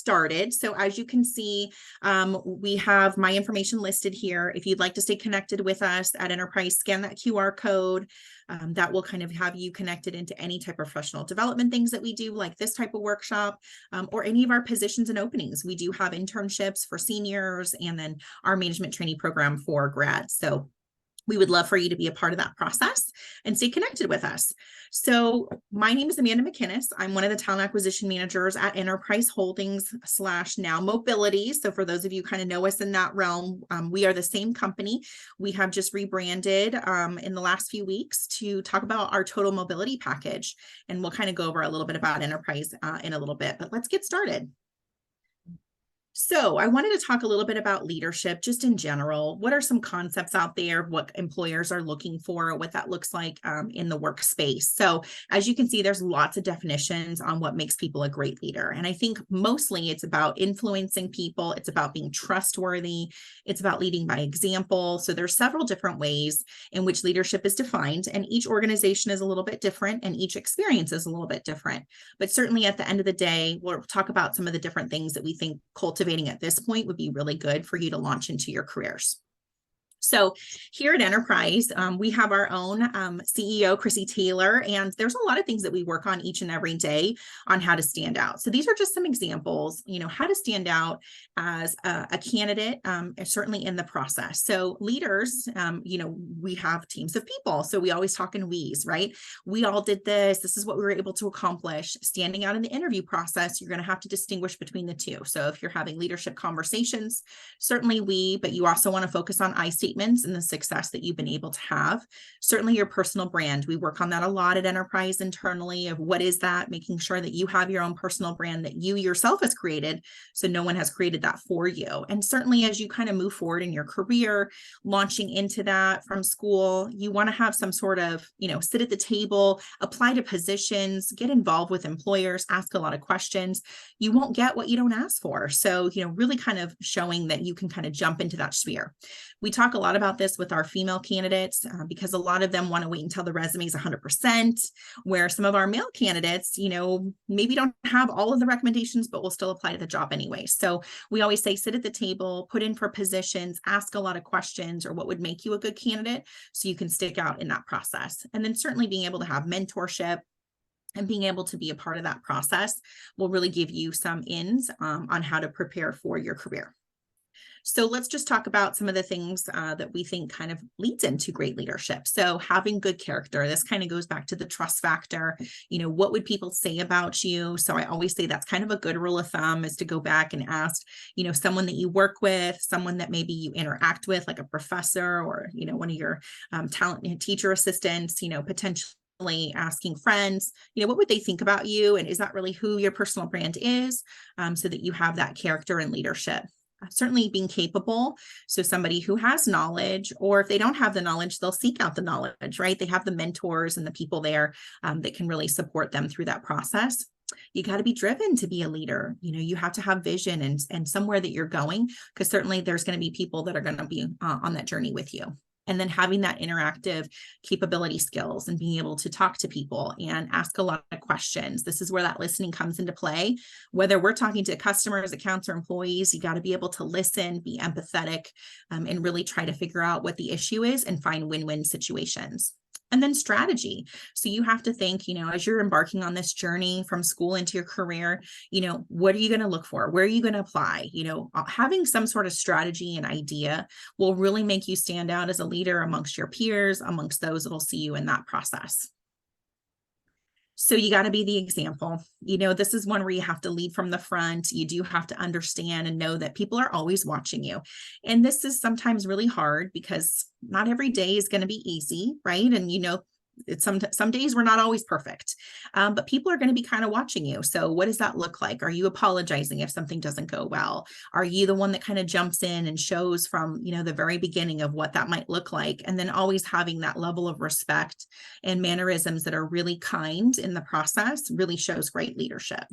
started. So as you can see, we have my information listed here. If you'd like to stay connected with us at Enterprise, scan that QR code. That will kind of have you connected into any type of professional development things that we do, like this type of workshop, or any of our positions and openings. We do have internships for seniors and then our management training program for grads. So we would love for you to be a part of that process and stay connected with us. So my name is Amanda McInnes. I'm one of the talent acquisition managers at Enterprise Holdings / Now Mobility. So for those of you who kind of know us in that realm, we are the same company. We have just rebranded in the last few weeks to talk about our total mobility package. And we'll kind of go over a little bit about Enterprise in a little bit, but let's get started. So I wanted to talk a little bit about leadership just in general. What are some concepts out there, what employers are looking for, what that looks like in the workspace? So as you can see, there's lots of definitions on what makes people a great leader. And I think mostly it's about influencing people. It's about being trustworthy. It's about leading by example. So there's several different ways in which leadership is defined, and each organization is a little bit different and each experience is a little bit different. But certainly at the end of the day, we'll talk about some of the different things that we think cultivating at this point would be really good for you to launch into your careers. So here at Enterprise, we have our own CEO, Chrissy Taylor, and there's a lot of things that we work on each and every day on how to stand out. So these are just some examples, how to stand out as a candidate, certainly in the process. So leaders, we have teams of people. So we always talk in we's, right? We all did this. This is what we were able to accomplish. Standing out in the interview process, you're going to have to distinguish between the two. So if you're having leadership conversations, certainly we, but you also want to focus on I statements and the success that you've been able to have. Certainly your personal brand. We work on that a lot at Enterprise internally of what is that, making sure that you have your own personal brand that you yourself has created. So no one has created that for you. And certainly as you kind of move forward in your career, launching into that from school, you want to have some sort of, sit at the table, apply to positions, get involved with employers, ask a lot of questions. You won't get what you don't ask for. So, really kind of showing that you can kind of jump into that sphere. We talk a lot about this with our female candidates because a lot of them want to wait until the resume is 100%, where some of our male candidates, maybe don't have all of the recommendations, but will still apply to the job anyway. So we always say, sit at the table, put in for positions, ask a lot of questions or what would make you a good candidate so you can stick out in that process. And then certainly being able to have mentorship and being able to be a part of that process will really give you some ins on how to prepare for your career. So let's just talk about some of the things that we think kind of leads into great leadership. So having good character, this kind of goes back to the trust factor. What would people say about you? So I always say that's kind of a good rule of thumb is to go back and ask, someone that you work with, someone that maybe you interact with, like a professor or, one of your talent teacher assistants, potentially asking friends, what would they think about you? And is that really who your personal brand is? So that you have that character and leadership. Certainly being capable. So somebody who has knowledge, or if they don't have the knowledge, they'll seek out the knowledge, right? They have the mentors and the people there that can really support them through that process. You got to be driven to be a leader. You have to have vision and somewhere that you're going, because certainly there's going to be people that are going to be on that journey with you. And then having that interactive capability skills and being able to talk to people and ask a lot of questions. This is where that listening comes into play. Whether we're talking to customers, accounts, or employees, you got to be able to listen, be empathetic, and really try to figure out what the issue is and find win-win situations. And then strategy. So you have to think, as you're embarking on this journey from school into your career, what are you going to look for? Where are you going to apply? Having some sort of strategy and idea will really make you stand out as a leader amongst your peers, amongst those that will see you in that process. So you got to be the example. This is one where you have to lead from the front. You do have to understand and know that people are always watching you. And this is sometimes really hard because not every day is going to be easy, right? And it's some days we're not always perfect, but people are going to be kind of watching you. So what does that look like? Are you apologizing if something doesn't go well? Are you the one that kind of jumps in and shows from, the very beginning of what that might look like? And then always having that level of respect and mannerisms that are really kind in the process really shows great leadership.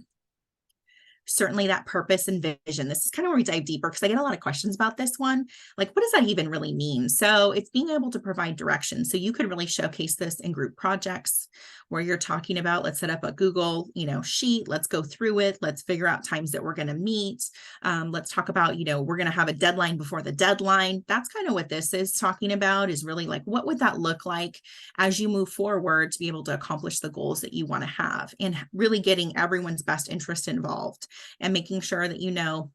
Certainly that purpose and vision. This is kind of where we dive deeper because I get a lot of questions about this one. Like, what does that even really mean? So it's being able to provide direction. So you could really showcase this in group projects where you're talking about, let's set up a Google, sheet. Let's go through it. Let's figure out times that we're going to meet. Let's talk about, we're going to have a deadline before the deadline. That's kind of what this is talking about, is really like, what would that look like as you move forward to be able to accomplish the goals that you want to have, and really getting everyone's best interest involved and making sure that,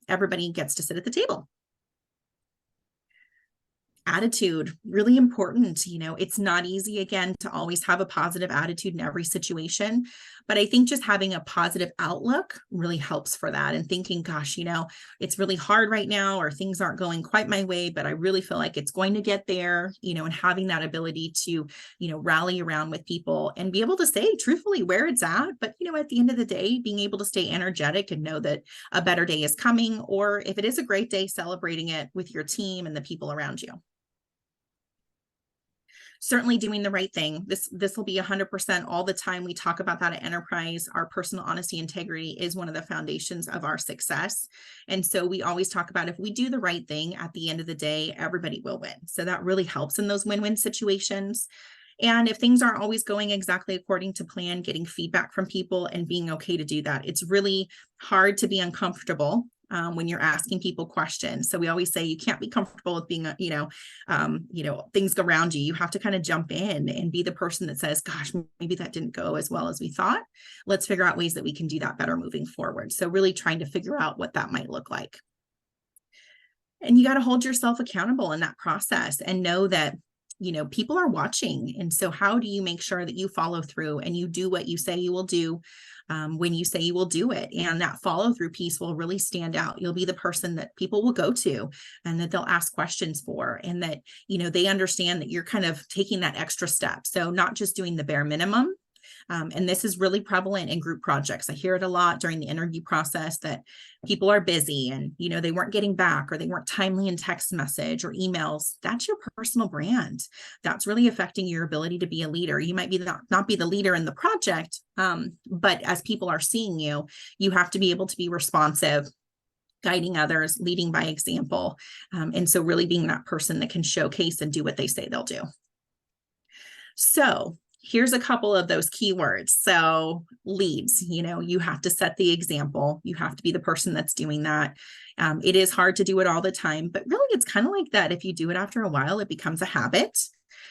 everybody gets to sit at the table. Attitude, really important. It's not easy, again, to always have a positive attitude in every situation, but I think just having a positive outlook really helps for that, and thinking, gosh, it's really hard right now, or things aren't going quite my way, but I really feel like it's going to get there, and having that ability to, rally around with people and be able to say truthfully where it's at. But, at the end of the day, being able to stay energetic and know that a better day is coming, or if it is a great day, celebrating it with your team and the people around you. Certainly doing the right thing. This will be 100% all the time. We talk about that at Enterprise. Our personal honesty, integrity is one of the foundations of our success. And so we always talk about, if we do the right thing, at the end of the day, everybody will win. So that really helps in those win-win situations. And if things aren't always going exactly according to plan, getting feedback from people and being okay to do that. It's really hard to be uncomfortable when you're asking people questions. So we always say you can't be comfortable with being, things around you. You have to kind of jump in and be the person that says, gosh, maybe that didn't go as well as we thought. Let's figure out ways that we can do that better moving forward. So really trying to figure out what that might look like. And you got to hold yourself accountable in that process and know that people are watching. And so how do you make sure that you follow through and you do what you say you will do when you say you will do it? And that follow through piece will really stand out. You'll be the person that people will go to and that they'll ask questions for, and that, they understand that you're kind of taking that extra step. So not just doing the bare minimum. And this is really prevalent in group projects. I hear it a lot during the interview process that people are busy and, they weren't getting back, or they weren't timely in text message or emails. That's your personal brand. That's really affecting your ability to be a leader. You might be not be the leader in the project, but as people are seeing you, you have to be able to be responsive, guiding others, leading by example. And so really being that person that can showcase and do what they say they'll do. So here's a couple of those keywords. So leads, you have to set the example. You have to be the person that's doing that. It is hard to do it all the time, but really it's kind of like that. If you do it after a while, it becomes a habit.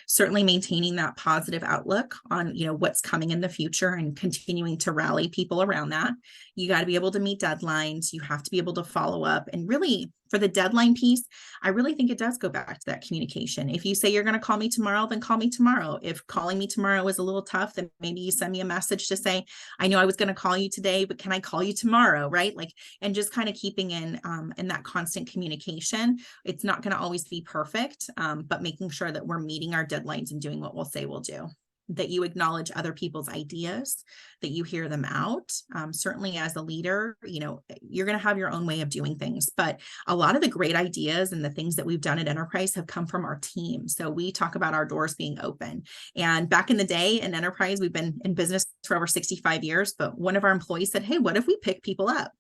Certainly maintaining that positive outlook on, what's coming in the future and continuing to rally people around that. You got to be able to meet deadlines. You have to be able to follow up. And really, for the deadline piece, I really think it does go back to that communication. If you say you're going to call me tomorrow, then call me tomorrow. If calling me tomorrow is a little tough, then maybe you send me a message to say, I know I was going to call you today, but can I call you tomorrow? Right? And just kind of keeping in that constant communication. It's not going to always be perfect, but making sure that we're meeting our deadlines and doing what we'll say we'll do. That you acknowledge other people's ideas, that you hear them out. Certainly as a leader, you're going to have your own way of doing things, but a lot of the great ideas and the things that we've done at Enterprise have come from our team. So we talk about our doors being open. And back in the day in Enterprise, we've been in business for over 65 years, but one of our employees said, hey, what if we pick people up?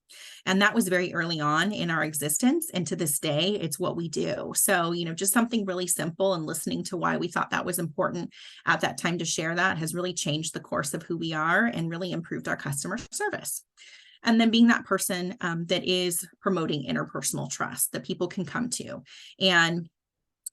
And that was very early on in our existence. And to this day, it's what we do. So, just something really simple, and listening to why we thought that was important at that time to share that has really changed the course of who we are and really improved our customer service. And then being that person that is promoting interpersonal trust that people can come to. And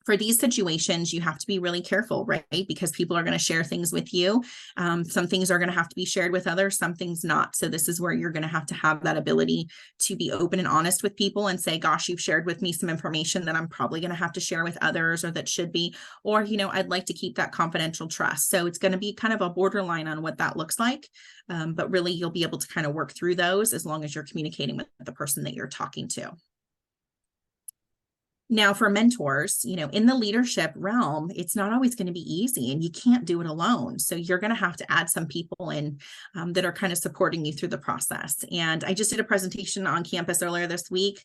for these situations, you have to be really careful, right? Because people are going to share things with you. Some things are going to have to be shared with others, some things not. So this is where you're going to have that ability to be open and honest with people and say, gosh, you've shared with me some information that I'm probably going to have to share with others, or that should be, or, I'd like to keep that confidential trust. So it's going to be kind of a borderline on what that looks like. But really, you'll be able to kind of work through those as long as you're communicating with the person that you're talking to. Now, for mentors, in the leadership realm, it's not always going to be easy and you can't do it alone. So you're going to have to add some people in that are kind of supporting you through the process. And I just did a presentation on campus earlier this week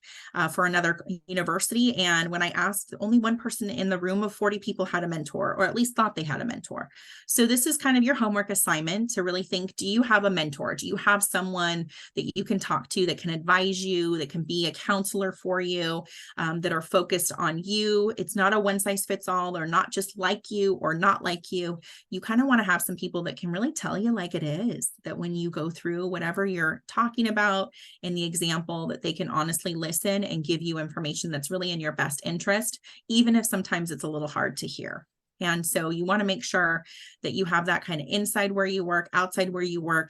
for another university. And when I asked, only one person in the room of 40 people had a mentor, or at least thought they had a mentor. So this is kind of your homework assignment to really think, do you have a mentor? Do you have someone that you can talk to, that can advise you, that can be a counselor for you, that are focused on you? It's not a one size fits all, or not just like you or not like you. You kind of want to have some people that can really tell you like it is, that when you go through whatever you're talking about in the example, that they can honestly listen and give you information that's really in your best interest, even if sometimes it's a little hard to hear. And so you want to make sure that you have that kind of inside where you work, outside where you work,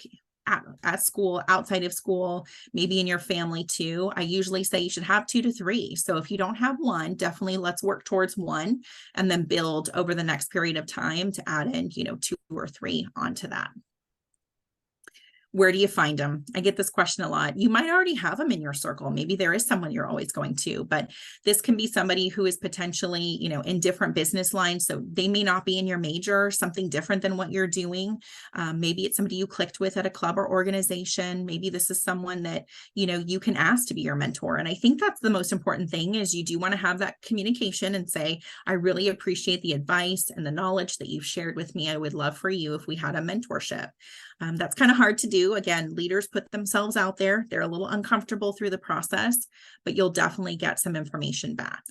at school, outside of school, maybe in your family too. I usually say you should have 2 to 3. So if you don't have one, definitely let's work towards one and then build over the next period of time to add in, 2 or 3 onto that. Where do you find them? I get this question a lot. You might already have them in your circle. Maybe there is someone you're always going to, but this can be somebody who is potentially, in different business lines. So they may not be in your major, something different than what you're doing. Maybe it's somebody you clicked with at a club or organization. Maybe this is someone that, you can ask to be your mentor. And I think that's the most important thing, is you do want to have that communication and say, I really appreciate the advice and the knowledge that you've shared with me. I would love for you if we had a mentorship. That's kind of hard to do. Again, leaders put themselves out there. They're a little uncomfortable through the process, but you'll definitely get some information back.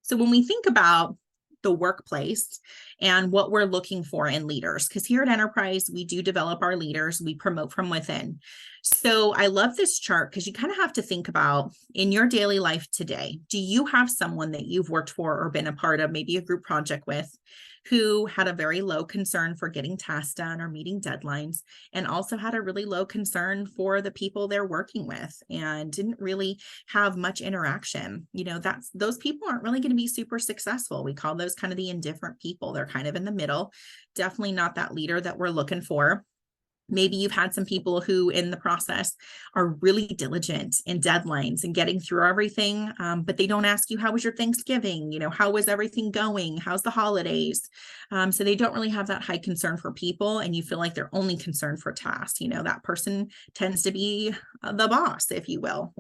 So when we think about the workplace and what we're looking for in leaders, because here at Enterprise, we do develop our leaders, we promote from within. So I love this chart because you kind of have to think about, in your daily life today, do you have someone that you've worked for or been a part of, maybe a group project with, who had a very low concern for getting tasks done or meeting deadlines, and also had a really low concern for the people they're working with and didn't really have much interaction? Those people aren't really going to be super successful. We call those kind of the indifferent people. They're kind of in the middle, definitely not that leader that we're looking for. Maybe you've had some people who in the process are really diligent in deadlines and getting through everything, but they don't ask you, how was your Thanksgiving? How was everything going? How's the holidays? So they don't really have that high concern for people, and you feel like they're only concerned for tasks. That person tends to be the boss, if you will.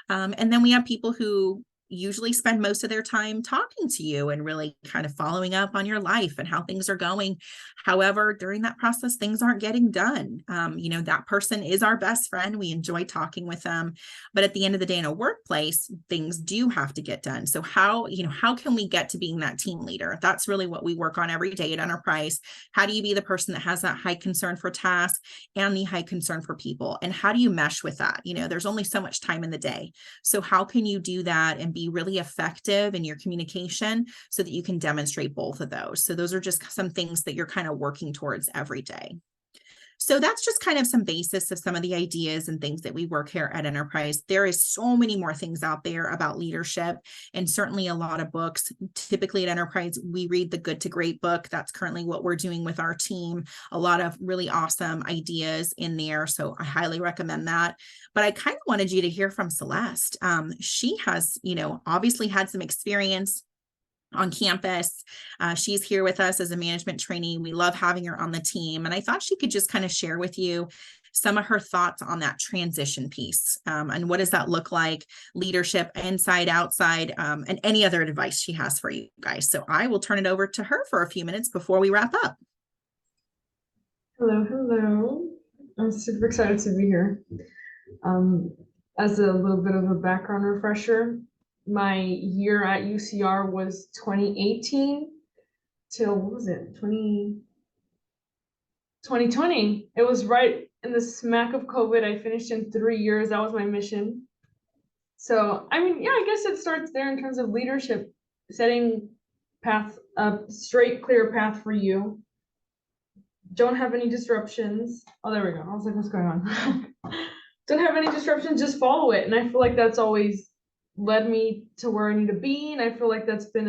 And then we have people who usually spend most of their time talking to you and really kind of following up on your life and how things are going. However, during that process, things aren't getting done. That person is our best friend. We enjoy talking with them, but at the end of the day, in a workplace, things do have to get done. So how can we get to being that team leader? That's really what we work on every day at Enterprise. How do you be the person that has that high concern for tasks and the high concern for people? And how do you mesh with that? There's only so much time in the day. So how can you do that and be really effective in your communication so that you can demonstrate both of those? So those are just some things that you're kind of working towards every day. So that's just kind of some basis of some of the ideas and things that we work here at Enterprise. There is so many more things out there about leadership, and certainly a lot of books. Typically at Enterprise, we read the Good to Great book. That's currently what we're doing with our team. A lot of really awesome ideas in there. So I highly recommend that. But I kind of wanted you to hear from Celeste. She has, obviously had some experience on campus. She's here with us as a management trainee. We love having her on the team. And I thought she could just kind of share with you some of her thoughts on that transition piece, and what does that look like, leadership inside, outside, and any other advice she has for you guys. So I will turn it over to her for a few minutes before we wrap up. Hello. I'm super excited to be here. As a little bit of a background refresher, my year at UCR was 2018 till, what was it, 2020. It was right in the smack of COVID. I finished in 3 years. That was my mission. So, I guess it starts there in terms of leadership, setting a straight, clear path for you. Don't have any disruptions. Oh, there we go. I was like, what's going on? Don't have any disruptions, just follow it. And I feel like that's always led me to where I need to be. And I feel like I've been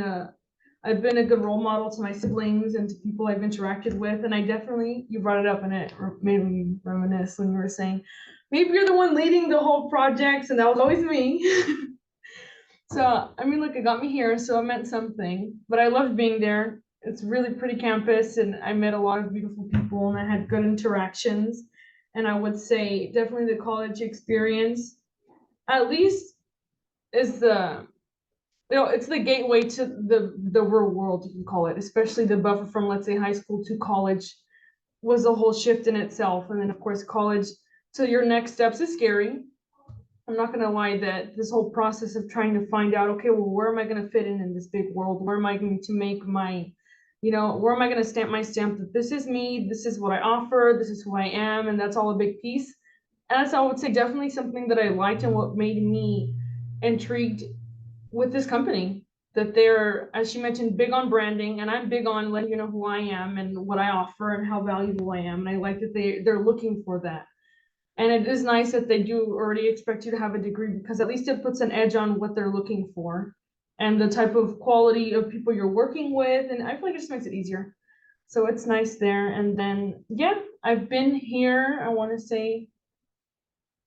a good role model to my siblings and to people I've interacted with. And I definitely, you brought it up and it made me reminisce when you were saying, maybe you're the one leading the whole projects, and that was always me. So, I mean, look, it got me here, so it meant something, but I loved being there. It's a really pretty campus, and I met a lot of beautiful people, and I had good interactions. And I would say definitely the college experience, at least, is it's the gateway to the real world, you can call it, especially the buffer from, let's say, high school to college was a whole shift in itself. And then, of course, college to your next steps is scary. I'm not gonna lie that this whole process of trying to find out, okay, well, where am I gonna fit in this big world? Where am I going to make my, where am I gonna stamp my stamp that this is me, this is what I offer, this is who I am, and that's all a big piece. And that's, I would say, definitely something that I liked and what made me intrigued with this company. That they're, as she mentioned, big on branding, and I'm big on letting you know who I am and what I offer and how valuable I am. And I like that they're looking for that. And it is nice that they do already expect you to have a degree, because at least it puts an edge on what they're looking for and the type of quality of people you're working with. And I feel like it just makes it easier. So it's nice there. And then, yeah, I've been here, I want to say,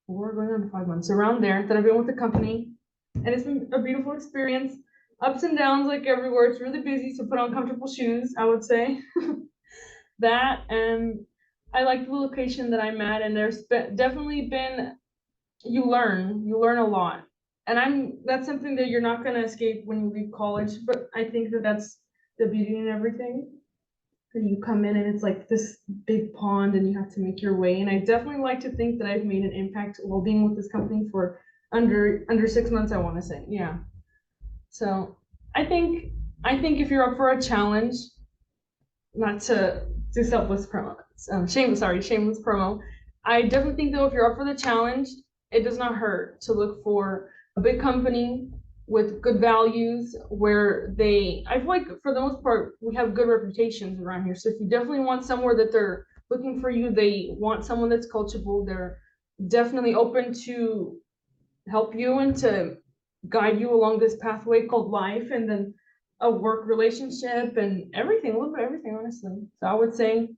we're going on 5 months, around there, that I've been with the company. And it's been a beautiful experience. Ups and downs like everywhere. It's really busy, so put on comfortable shoes, I would say. That, and I like the location that I'm at, and there's definitely been, you learn a lot. And that's something that you're not going to escape when you leave college, but I think that that's the beauty in everything. That you come in and it's like this big pond and you have to make your way. And I definitely like to think that I've made an impact while being with this company for under 6 months, I want to say. Yeah. So I think if you're up for a challenge, not to do selfless promo, shameless promo. I definitely think though, if you're up for the challenge, it does not hurt to look for a big company with good values where I feel like for the most part, we have good reputations around here. So if you definitely want somewhere that they're looking for you, they want someone that's coachable, they're definitely open to help you and to guide you along this pathway called life, and then a work relationship and everything, a little bit of everything, honestly. So I would say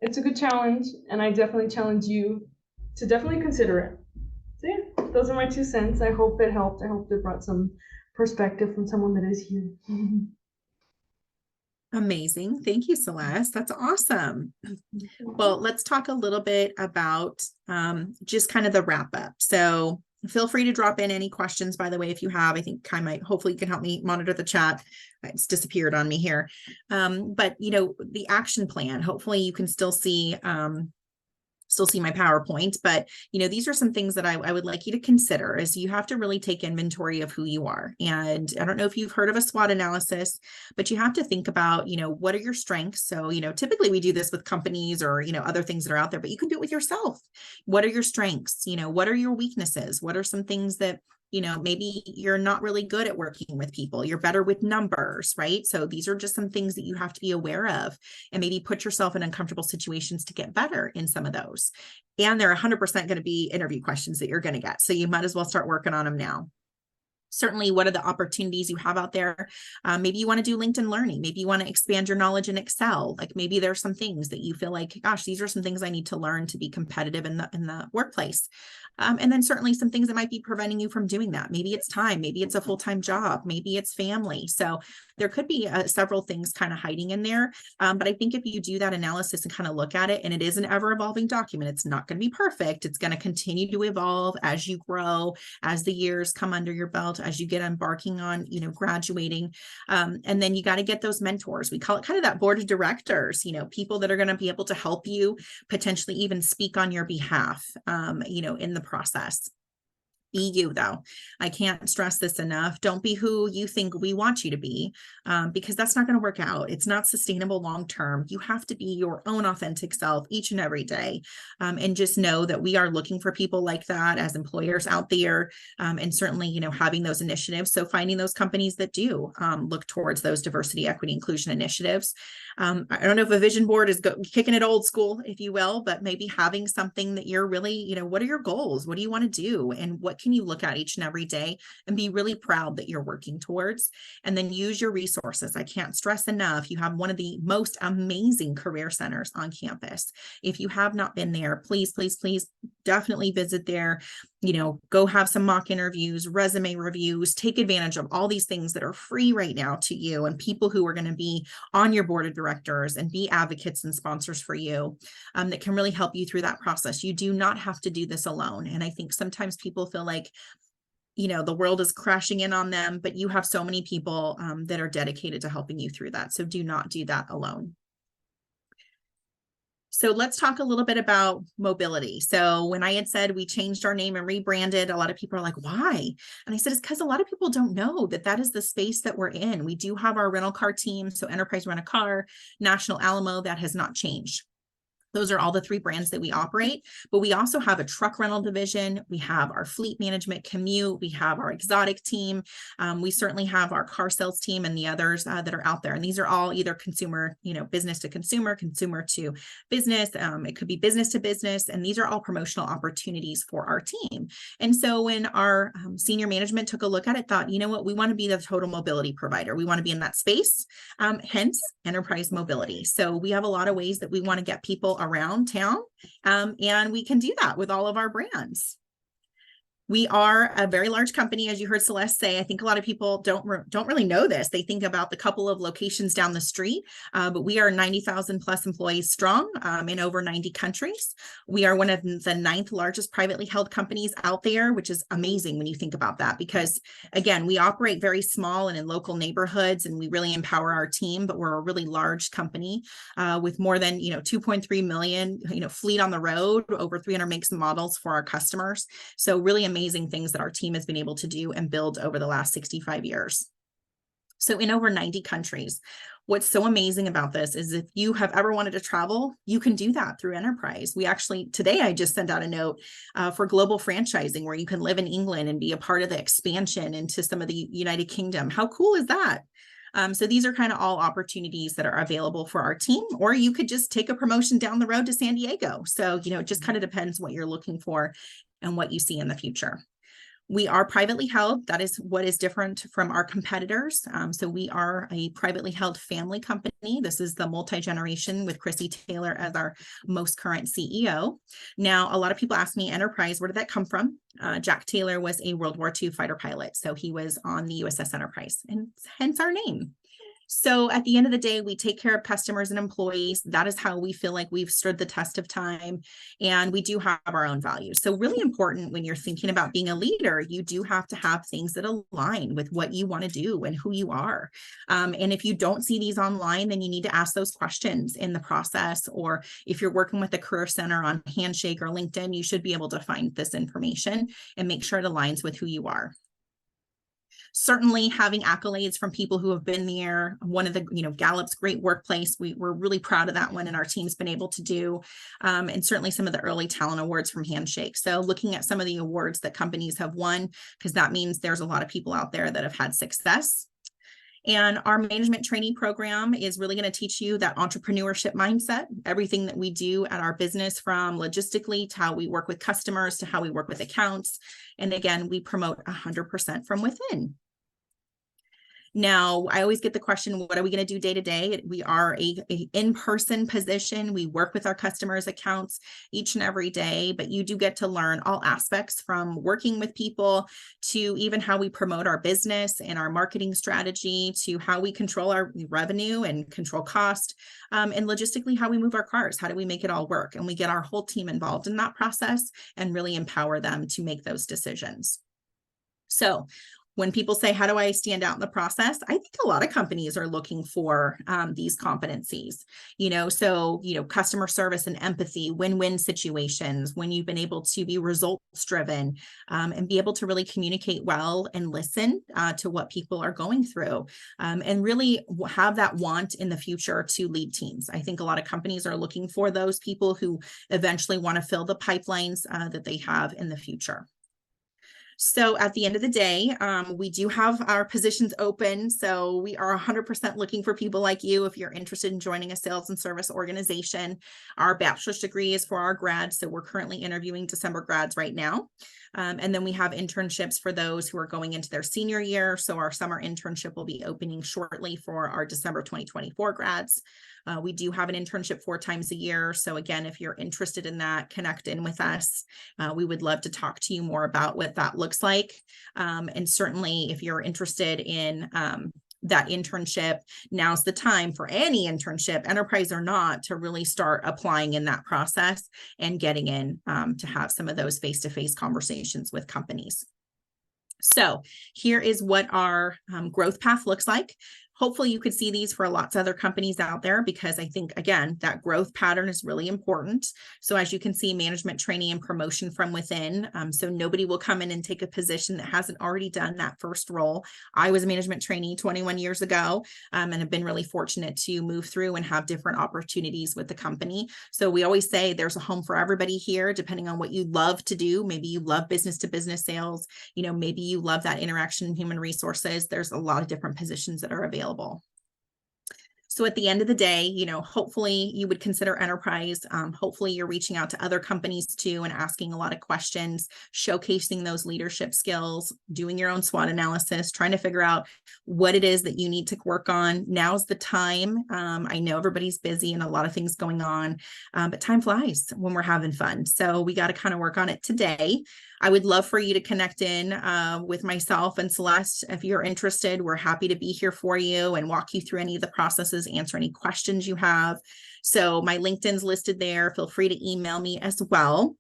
it's a good challenge, and I definitely challenge you to definitely consider it. So yeah, those are my 2 cents. I hope it helped. I hope it brought some perspective from someone that is here. Amazing. Thank you, Celeste. That's awesome. Well, let's talk a little bit about just kind of the wrap up. So feel free to drop in any questions, by the way, if you have. I think Kai might, hopefully you can help me monitor the chat. It's disappeared on me here. But the action plan, hopefully you can still see my PowerPoint, but these are some things that I would like you to consider, as you have to really take inventory of who you are. And I don't know if you've heard of a SWOT analysis, but you have to think about, what are your strengths? So, typically we do this with companies or, other things that are out there, but you can do it with yourself. What are your strengths? What are your weaknesses? What are some things that maybe you're not really good at working with people. You're better with numbers, right? So these are just some things that you have to be aware of, and maybe put yourself in uncomfortable situations to get better in some of those. And they're 100% going to be interview questions that you're going to get. So you might as well start working on them now. Certainly, what are the opportunities you have out there? Maybe you want to do LinkedIn Learning. Maybe you want to expand your knowledge in Excel. Like maybe there's some things that you feel like, gosh, these are some things I need to learn to be competitive in the workplace. And then certainly some things that might be preventing you from doing that. Maybe it's time, maybe it's a full-time job, maybe it's family. So there could be several things kind of hiding in there. But I think if you do that analysis and kind of look at it, and it is an ever-evolving document, it's not going to be perfect. It's going to continue to evolve as you grow, as the years come under your belt, as you get embarking on, graduating. And then you got to get those mentors. We call it kind of that board of directors, people that are going to be able to help you, potentially even speak on your behalf, in the process. Be you, though. I can't stress this enough. Don't be who you think we want you to be, because that's not going to work out. It's not sustainable long term. You have to be your own authentic self each and every day. And just know that we are looking for people like that as employers out there, and certainly, having those initiatives. So finding those companies that do look towards those diversity, equity, inclusion initiatives. I don't know if a vision board is kicking it old school, if you will, but maybe having something that you're really, what are your goals? What do you want to do? And what can you look at each and every day and be really proud that you're working towards? And then use your resources. I can't stress enough. You have one of the most amazing career centers on campus. If you have not been there, please, please, please definitely visit there. go have some mock interviews, resume reviews, take advantage of all these things that are free right now to you and people who are going to be on your board of directors and be advocates and sponsors for you, that can really help you through that process. You do not have to do this alone. And I think sometimes people feel like, the world is crashing in on them, but you have so many people that are dedicated to helping you through that. So do not do that alone. So let's talk a little bit about mobility. So when I had said we changed our name and rebranded, a lot of people are like, why? And I said, it's because a lot of people don't know that that is the space that we're in. We do have our rental car team. So Enterprise Rent a Car, National Alamo, that has not changed. Those are all the 3 brands that we operate, but we also have a truck rental division. We have our fleet management, Commute. We have our exotic team. We certainly have our car sales team and the others that are out there. And these are all either consumer, business to consumer, consumer to business. It could be business to business. And these are all promotional opportunities for our team. And so when our senior management took a look at it, thought, you know what, we want to be the total mobility provider. We want to be in that space, hence Enterprise Mobility. So we have a lot of ways that we want to get people around town, and we can do that with all of our brands. We are a very large company, as you heard Celeste say. I think a lot of people don't really know this. They think about the couple of locations down the street, but we are 90,000 plus employees strong in over 90 countries. We are one of the 9th largest privately held companies out there, which is amazing when you think about that, because again, we operate very small and in local neighborhoods, and we really empower our team, but we're a really large company with more than 2.3 million fleet on the road, over 300 makes and models for our customers. So really amazing things that our team has been able to do and build over the last 65 years. So in over 90 countries. What's so amazing about this is if you have ever wanted to travel, you can do that through Enterprise. We actually, today I just sent out a note for global franchising where you can live in England and be a part of the expansion into some of the United Kingdom. How cool is that? So these are kind of all opportunities that are available for our team, or you could just take a promotion down the road to San Diego. So, it just kind of depends what you're looking for and what you see in the future. We are privately held. That is what is different from our competitors. So we are a privately held family company. This is the multi-generation with Chrissy Taylor as our most current CEO. Now, a lot of people ask me, Enterprise, where did that come from? Jack Taylor was a World War II fighter pilot. So he was on the USS Enterprise, and hence our name. So at the end of the day, we take care of customers and employees. That is how we feel like we've stood the test of time. And we do have our own values. So really important when you're thinking about being a leader, you do have to have things that align with what you want to do and who you are. And if you don't see these online, then you need to ask those questions in the process. Or if you're working with the Career Center on Handshake or LinkedIn, you should be able to find this information and make sure it aligns with who you are. Certainly having accolades from people who have been there. One of the, Gallup's Great Workplace, we're really proud of that one, and our team's been able to do. And certainly some of the early talent awards from Handshake. So looking at some of the awards that companies have won, because that means there's a lot of people out there that have had success. And our management training program is really going to teach you that entrepreneurship mindset, everything that we do at our business, from logistically to how we work with customers to how we work with accounts. And again, we promote 100% from within. Now, I always get the question, what are we going to do day to day? We are a in-person position. We work with our customers' accounts each and every day, but you do get to learn all aspects from working with people to even how we promote our business and our marketing strategy to how we control our revenue and control cost, and logistically how we move our cars. How do we make it all work? And we get our whole team involved in that process and really empower them to make those decisions. So when people say, how do I stand out in the process? I think a lot of companies are looking for these competencies, so, customer service and empathy, win-win situations, when you've been able to be results driven and be able to really communicate well and listen to what people are going through, and really have that want in the future to lead teams. I think a lot of companies are looking for those people who eventually want to fill the pipelines that they have in the future. So at the end of the day, we do have our positions open. So we are 100% looking for people like you if you're interested in joining a sales and service organization. Our bachelor's degree is for our grads. So we're currently interviewing December grads right now. And then we have internships for those who are going into their senior year. So our summer internship will be opening shortly for our December 2024 grads. We do have an internship 4 times a year. So again, if you're interested in that, connect in with us. We would love to talk to you more about what that looks like. And certainly if you're interested in that internship, now's the time for any internship, enterprise or not, to really start applying in that process and getting in to have some of those face-to-face conversations with companies. So here is what our growth path looks like. Hopefully you could see these for lots of other companies out there, because I think, again, that growth pattern is really important. So as you can see, management training and promotion from within. So nobody will come in and take a position that hasn't already done that first role. I was a management trainee 21 years ago and have been really fortunate to move through and have different opportunities with the company. So we always say there's a home for everybody here, depending on what you love to do. Maybe you love business to business sales. Maybe you love that interaction in human resources. There's a lot of different positions that are available. So at the end of the day, hopefully you would consider enterprise. Hopefully you're reaching out to other companies too and asking a lot of questions, showcasing those leadership skills, doing your own SWOT analysis, trying to figure out what it is that you need to work on. Now's the time. I know everybody's busy and a lot of things going on, but time flies when we're having fun. So we got to kind of work on it today. I would love for you to connect in with myself and Celeste. If you're interested, we're happy to be here for you and walk you through any of the processes, answer any questions you have. So my LinkedIn's listed there. Feel free to email me as well.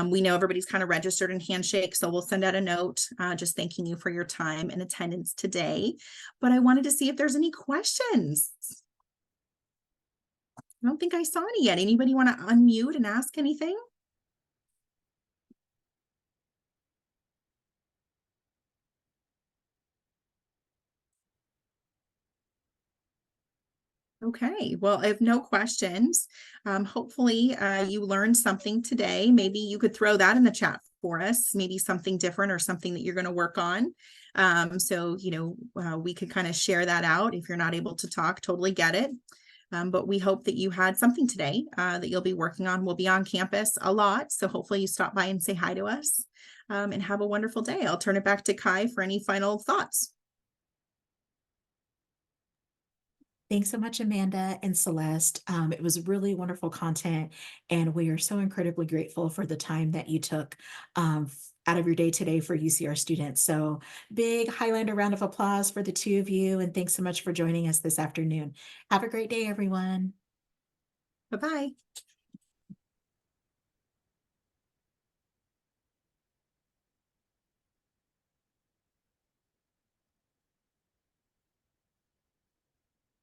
We know everybody's kind of registered in Handshake, so we'll send out a note just thanking you for your time and attendance today. But I wanted to see if there's any questions. I don't think I saw any yet. Anybody want to unmute and ask anything? Okay, well, I have no questions. Hopefully you learned something today. Maybe you could throw that in the chat for us, maybe something different or something that you're going to work on. So, we could kind of share that out. If you're not able to talk, totally get it. But we hope that you had something today that you'll be working on. We'll be on campus a lot. So hopefully you stop by and say hi to us and have a wonderful day. I'll turn it back to Kai for any final thoughts. Thanks so much, Amanda and Celeste. It was really wonderful content, and we are so incredibly grateful for the time that you took out of your day today for UCR students. So big Highlander round of applause for the two of you, and thanks so much for joining us this afternoon. Have a great day, everyone. Bye-bye.